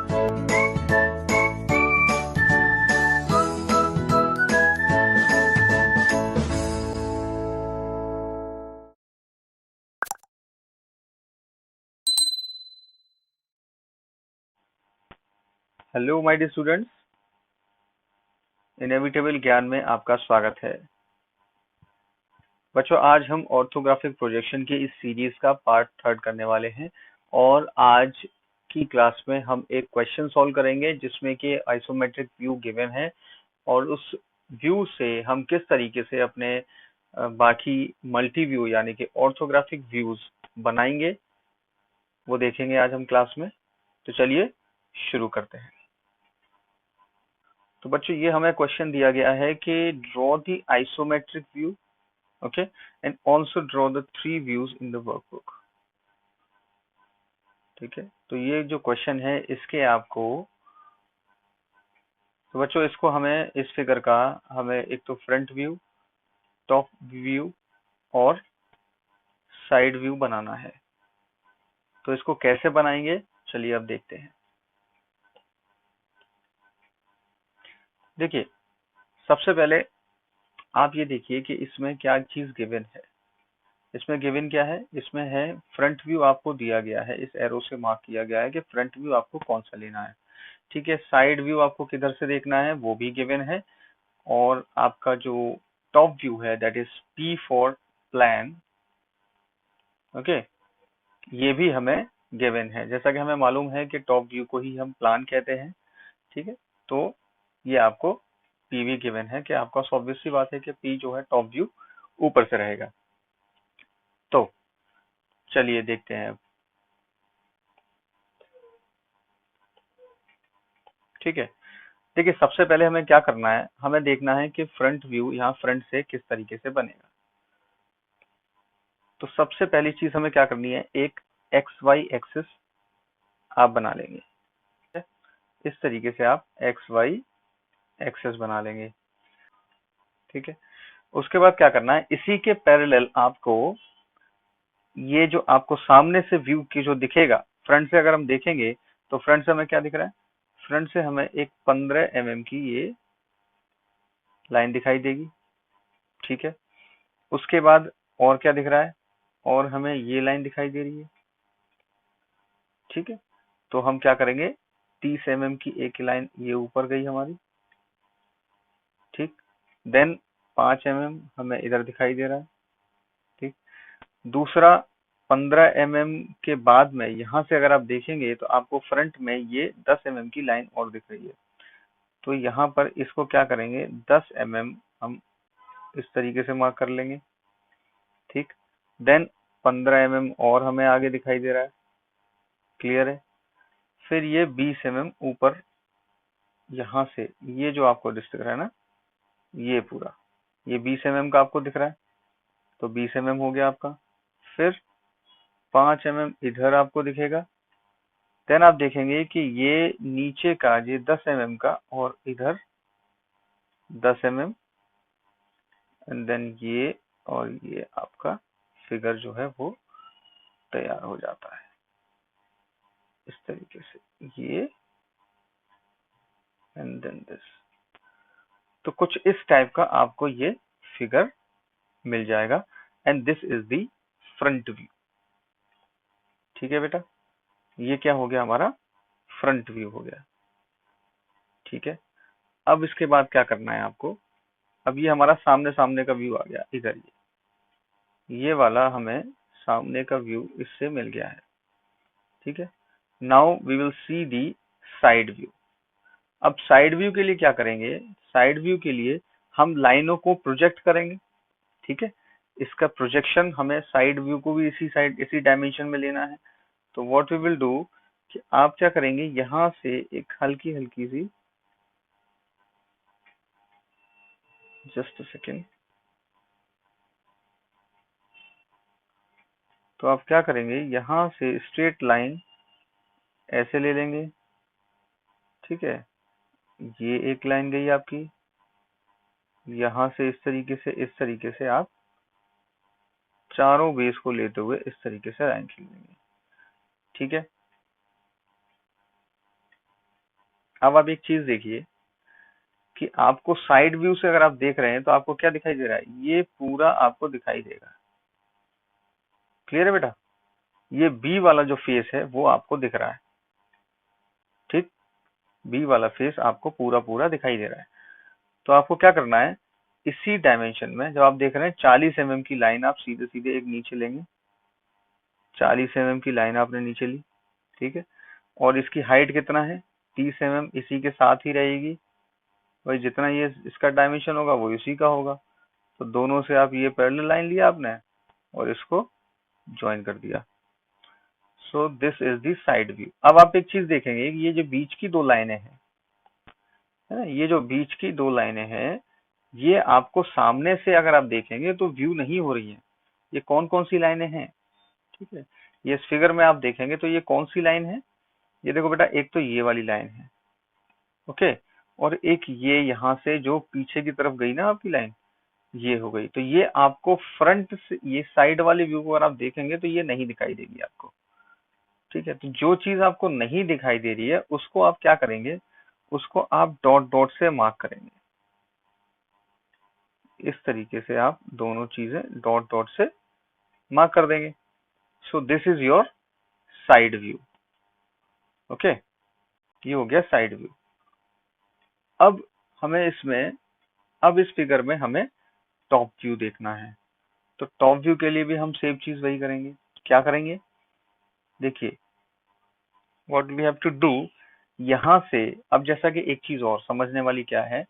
Hello my dear students, inevitable ज्ञान में आपका स्वागत है। बच्चों, आज हम ऑर्थोग्राफिक प्रोजेक्शन की इस सीरीज का पार्ट थर्ड करने वाले हैं और आज की क्लास में हम एक क्वेश्चन सॉल्व करेंगे जिसमें कि आइसोमेट्रिक व्यू गिवन है और उस व्यू से हम किस तरीके से अपने बाकी मल्टी व्यू यानी कि ऑर्थोग्राफिक व्यूज बनाएंगे वो देखेंगे आज हम क्लास में। तो चलिए शुरू करते हैं। तो बच्चों, ये हमें क्वेश्चन दिया गया है कि draw the isometric view, okay, and also draw the three views in the workbook. ठीक है, तो ये जो क्वेश्चन है इसके आपको, तो बच्चों इसको हमें इस फिगर का हमें एक तो फ्रंट व्यू, टॉप व्यू और साइड व्यू बनाना है। तो इसको कैसे बनाएंगे चलिए अब देखते हैं। देखिए, सबसे पहले आप ये देखिए कि इसमें क्या चीज गिवन है। इसमें गिवन क्या है, इसमें है फ्रंट व्यू आपको दिया गया है, इस एरो से मार्क किया गया है कि फ्रंट व्यू आपको कौन सा लेना है। ठीक है, साइड व्यू आपको किधर से देखना है वो भी गिवन है और आपका जो टॉप व्यू है that is P for plan, okay, ये भी हमें गिवन है। जैसा कि हमें मालूम है कि टॉप व्यू को ही हम प्लान कहते हैं। ठीक है, तो ये आपको पीवी गिवन है कि आपका ऑब्वियस सी बात है कि पी जो है टॉप व्यू ऊपर से रहेगा। तो चलिए देखते हैं अब। ठीक है, देखिए सबसे पहले हमें क्या करना है, हमें देखना है कि फ्रंट व्यू यहाँ फ्रंट से किस तरीके से बनेगा। तो सबसे पहली चीज हमें क्या करनी है, एक एक्स वाई एक्सिस आप बना लेंगे। ठीक है? इस तरीके से आप एक्स वाई एक्सिस बना लेंगे। ठीक है, उसके बाद क्या करना है, इसी के पैरेलल आपको ये जो आपको सामने से व्यू की जो दिखेगा, फ्रंट से अगर हम देखेंगे तो फ्रंट से हमें क्या दिख रहा है, फ्रंट से हमें एक 15 mm की ये लाइन दिखाई देगी। ठीक है, उसके बाद और क्या दिख रहा है, और हमें ये लाइन दिखाई दे रही है। ठीक है, तो हम क्या करेंगे, 30 mm की एक लाइन ये ऊपर गई हमारी। ठीक, देन 5 mm हमें इधर दिखाई दे रहा है। ठीक, दूसरा 15 mm के बाद में यहाँ से अगर आप देखेंगे तो आपको फ्रंट में ये 10 mm की लाइन और दिख रही है। तो यहाँ पर इसको क्या करेंगे, 10 mm हम इस तरीके से मार्क कर लेंगे। ठीक, देन 15 mm और हमें आगे दिखाई दे रहा है। क्लियर है, फिर ये 20 mm ऊपर यहाँ से ये जो आपको दिख रहा है ना, ये पूरा ये 20 mm का आपको दिख रहा है, तो 20 mm हो गया आपका। फिर 5 mm इधर आपको दिखेगा। देन आप देखेंगे कि ये नीचे का ये 10 mm का और इधर 10 mm, एंड देन ये और ये आपका फिगर जो है वो तैयार हो जाता है इस तरीके से, ये एंड देन दिस। तो कुछ इस टाइप का आपको ये फिगर मिल जाएगा and this is the front view. ठीक है बेटा, ये क्या हो गया, हमारा फ्रंट व्यू हो गया। ठीक है, अब इसके बाद क्या करना है आपको, अब ये हमारा सामने सामने का व्यू आ गया इधर, ये वाला हमें सामने का व्यू इससे मिल गया है। ठीक है, now we will see the side view. अब साइड व्यू के लिए क्या करेंगे, साइड व्यू के लिए हम लाइनों को प्रोजेक्ट करेंगे। ठीक है, इसका प्रोजेक्शन हमें साइड व्यू को भी इसी साइड इसी डायमेंशन में लेना है। तो व्हाट वी विल डू कि आप क्या करेंगे, यहाँ से एक हल्की हल्की सी, जस्ट अ सेकेंड, तो आप क्या करेंगे, यहाँ से स्ट्रेट लाइन ऐसे ले लेंगे। ठीक है, ये एक लाइन गई आपकी, यहाँ से इस तरीके से आप चारों बेस को लेते हुए इस तरीके से लाइन खींच लेंगे। ठीक है, अब आप एक चीज देखिए कि आपको साइड व्यू से अगर आप देख रहे हैं तो आपको क्या दिखाई दे रहा है, ये पूरा आपको दिखाई देगा। क्लियर है बेटा? ये बी वाला जो फेस है वो आपको दिख रहा है, ठीक, बी वाला फेस आपको पूरा पूरा दिखाई दे रहा है। तो आपको क्या करना है, इसी डायमेंशन में जब आप देख रहे हैं 40 mm की लाइन आप सीधे सीधे एक नीचे लेंगे, 40 mm की लाइन आपने नीचे ली, ठीक है, और इसकी हाइट कितना है, 30 mm, इसी के साथ ही रहेगी, भाई जितना ये इसका डायमेंशन होगा वो इसी का होगा। तो दोनों से आप ये पैरेलल लाइन लिया आपने और इसको ज्वाइन कर दिया। So this is the side view. अब आप एक चीज देखेंगे कि ये जो बीच की दो लाइनें हैं, है ना, ये जो बीच की दो लाइनें हैं, ये आपको सामने से अगर आप देखेंगे तो व्यू नहीं हो रही है। ये कौन कौन सी लाइनें हैं, ठीक है, ये इस फिगर में आप देखेंगे तो ये कौन सी लाइन है, ये देखो बेटा, एक तो ये वाली लाइन है, ओके, और एक ये यहाँ से जो पीछे की तरफ गई ना आपकी लाइन, ये हो गई। तो ये आपको फ्रंट से, ये साइड वाले व्यू को अगर आप देखेंगे तो ये नहीं दिखाई देगी आपको, ठीक है। तो जो चीज आपको नहीं दिखाई दे रही है उसको आप क्या करेंगे, उसको आप डॉट डॉट से मार्क करेंगे। इस तरीके से आप दोनों चीजें डॉट डॉट से मार्क कर देंगे। So this is your side view, okay, ये हो गया साइड व्यू। अब हमें इसमें, अब इस फिगर में हमें टॉप व्यू देखना है। तो टॉप व्यू के लिए भी हम सेम चीज वही करेंगे। क्या करेंगे, देखिए, what we have to do, यहाँ से, अब जैसा कि एक चीज और समझने वाली क्या है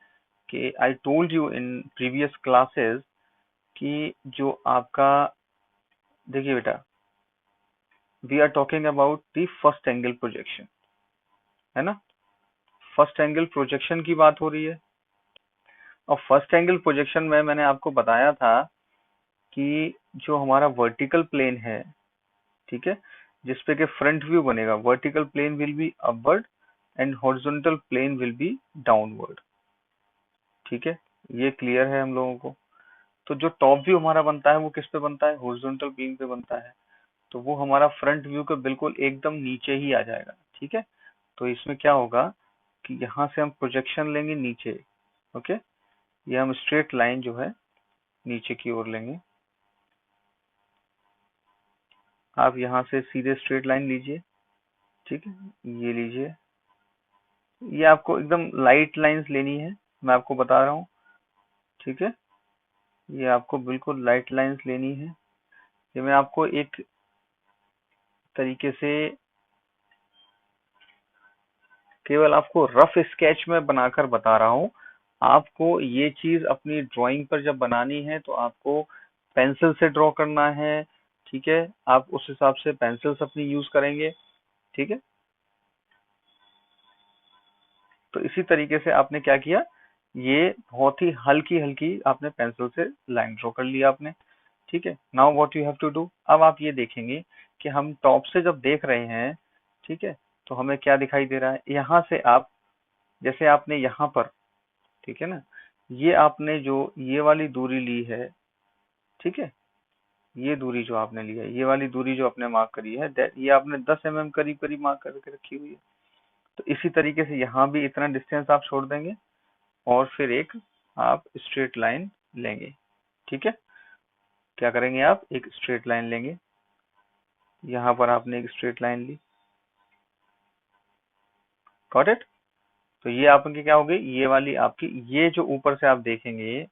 कि I told you in previous classes कि जो आपका, देखिए बेटा, we are talking about the first angle projection, है ना, फर्स्ट एंगल प्रोजेक्शन की बात हो रही है। और फर्स्ट एंगल प्रोजेक्शन में मैंने आपको बताया था कि जो हमारा वर्टिकल प्लेन है, ठीक है, जिसपे के फ्रंट व्यू बनेगा, vertical plane will be upward and horizontal plane will be downward, ठीक है, ये क्लियर है हम लोगों को। तो जो टॉप व्यू हमारा बनता है वो किस पे बनता है, हॉरिजॉन्टल प्लेन पे बनता है। तो वो हमारा फ्रंट व्यू के बिल्कुल एकदम नीचे ही आ जाएगा, ठीक है। तो इसमें क्या होगा कि यहाँ से हम प्रोजेक्शन लेंगे नीचे, ओके, ये हम स्ट्रेट लाइन जो है नीचे की ओर लेंगे। आप यहाँ से सीधे स्ट्रेट लाइन लीजिए, ठीक है, ये लीजिए, ये आपको एकदम लाइट लाइंस लेनी है, मैं आपको बता रहा हूँ, ठीक है, ये आपको बिल्कुल लाइट लाइंस लेनी है। ये मैं आपको एक तरीके से केवल आपको रफ स्केच में बनाकर बता रहा हूँ। आपको ये चीज अपनी ड्राइंग पर जब बनानी है तो आपको पेंसिल से ड्रॉ करना है, ठीक है, आप उस हिसाब से पेंसिल्स अपनी यूज करेंगे, ठीक है। तो इसी तरीके से आपने क्या किया, ये बहुत ही हल्की हल्की आपने पेंसिल से लाइन ड्रॉ कर लिया आपने, ठीक है। Now what you have to do, अब आप ये देखेंगे कि हम टॉप से जब देख रहे हैं, ठीक है, तो हमें क्या दिखाई दे रहा है, यहाँ से आप, जैसे आपने यहाँ पर, ठीक है ना, ये आपने जो ये वाली दूरी ली है, ठीक है, ये दूरी जो आपने ली है, ये वाली दूरी जो आपने मार्क करी है, ये आपने 10 mm करीब करीब मार्क करके रखी हुई है। तो इसी तरीके से यहाँ भी इतना डिस्टेंस आप छोड़ देंगे और फिर एक आप स्ट्रेट लाइन लेंगे, ठीक है। क्या करेंगे, आप एक स्ट्रेट लाइन लेंगे, यहाँ पर आपने एक स्ट्रेट लाइन ली, गॉट इट। तो ये आपकी क्या हो गई, ये वाली आपकी, ये जो ऊपर से आप देखेंगे,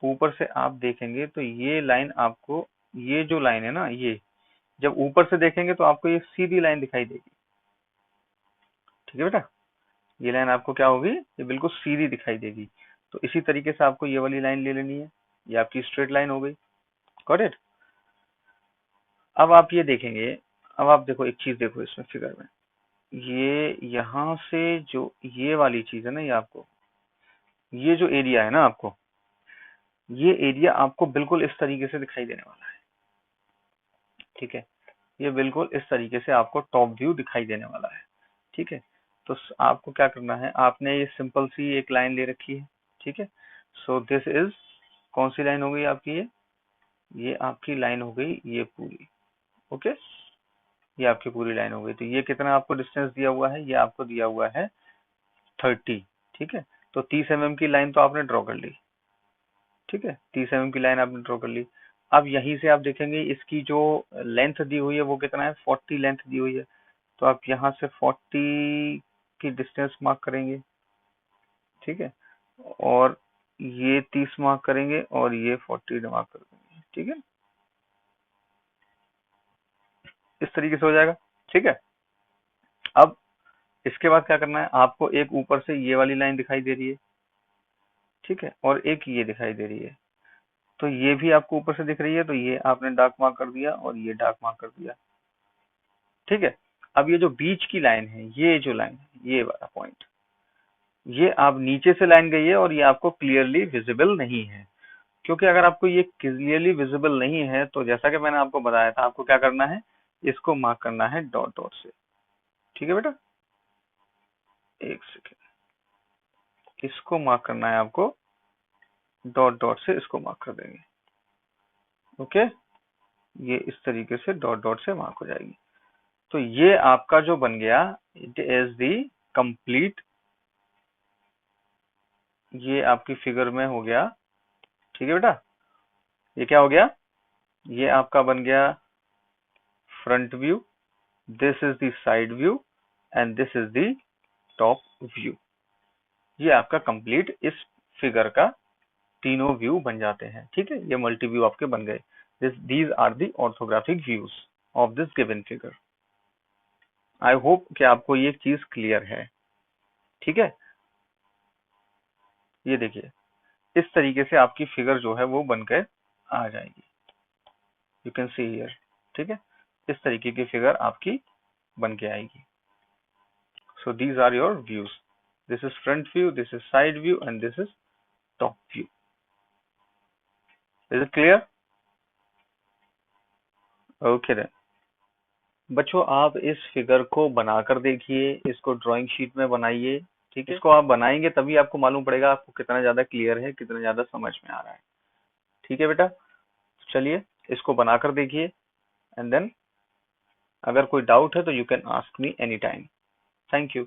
ऊपर से आप देखेंगे तो ये लाइन आपको, ये जो लाइन है ना, ये जब ऊपर से देखेंगे तो आपको ये सीधी लाइन दिखाई देगी, ठीक है बेटा, ये लाइन आपको क्या होगी, ये बिल्कुल सीधी दिखाई देगी। तो इसी तरीके से आपको ये वाली लाइन ले लेनी है, ये आपकी स्ट्रेट लाइन हो गई, गॉट इट। अब आप ये देखेंगे, अब आप देखो एक चीज देखो इसमें फिगर में, ये यहाँ से जो ये वाली चीज है ना, ये आपको, ये जो एरिया है ना आपको, ये एरिया आपको बिल्कुल इस तरीके से दिखाई देने वाला है, ठीक है, ये बिल्कुल इस तरीके से आपको टॉप व्यू दिखाई देने वाला है, ठीक है। तो आपको क्या करना है, आपने ये सिंपल सी एक लाइन ले रखी है, ठीक है। सो दिस इज, कौन सी लाइन हो गई आपकी, ये आपकी लाइन हो गई ये पूरी, ओके, ये आपकी पूरी लाइन हो गई। तो ये कितना आपको डिस्टेंस दिया हुआ है, ये आपको दिया हुआ है 30, ठीक है। तो 30 mm की लाइन तो आपने ड्रॉ कर ली, ठीक है, 30 mm की लाइन आपने ड्रॉ कर ली। अब यहीं से आप देखेंगे इसकी जो लेंथ दी हुई है वो कितना है, 40 लेंथ दी हुई है। तो आप यहाँ से 40 की डिस्टेंस मार्क करेंगे, ठीक है, और ये 30 मार्क करेंगे और ये 40 मार्क कर देंगे, ठीक है। इस तरीके से हो जाएगा, ठीक है। अब इसके बाद क्या करना है आपको, एक ऊपर से ये वाली लाइन दिखाई दे रही है, ठीक है, और एक ये दिखाई दे रही है। तो ये भी आपको ऊपर से दिख रही है, तो ये आपने डार्क मार्क कर दिया और ये डार्क मार्क कर दिया, ठीक है। अब ये जो बीच की लाइन है, ये जो लाइन है, ये वाला पॉइंट, ये आप नीचे से लाइन गई है और ये आपको क्लियरली विजिबल नहीं है। क्योंकि अगर आपको ये क्लियरली विजिबल नहीं है तो जैसा कि मैंने आपको बताया था, आपको क्या करना है, इसको मार्क करना है डॉट डॉट से, ठीक है बेटा। एक सेकेंड, इसको मार्क करना है आपको डॉट डॉट से, इसको मार्क कर देंगे, ओके। ये इस तरीके से डॉट डॉट से मार्क हो जाएगी। तो ये आपका जो बन गया, इट इज दी कंप्लीट, ये आपकी फिगर में हो गया, ठीक है बेटा। ये क्या हो गया, ये आपका बन गया front view, this is the side view and this is the top view. ये आपका कंप्लीट इस फिगर का तीनों व्यू बन जाते हैं, ठीक है। ये मल्टी व्यू आपके बन गए। These are the orthographic views of this given figure. I hope कि आपको ये चीज क्लियर है, ठीक है। ये देखिए इस तरीके से आपकी फिगर जो है वो बनकर आ जाएगी, यू कैन सी हियर, ठीक है। इस तरीके की फिगर आपकी बन के आएगी। So these are your views, this is front view, this is side view and this is top view. Is it clear? Okay then बच्चों, आप इस फिगर को बनाकर देखिए, इसको ड्राइंग शीट में बनाइए, ठीक है। इसको आप बनाएंगे तभी आपको मालूम पड़ेगा आपको कितना ज्यादा क्लियर है, कितना ज्यादा समझ में आ रहा है, ठीक है बेटा। चलिए इसको बनाकर देखिए एंड देन अगर कोई डाउट है तो you can ask me any time. Thank you.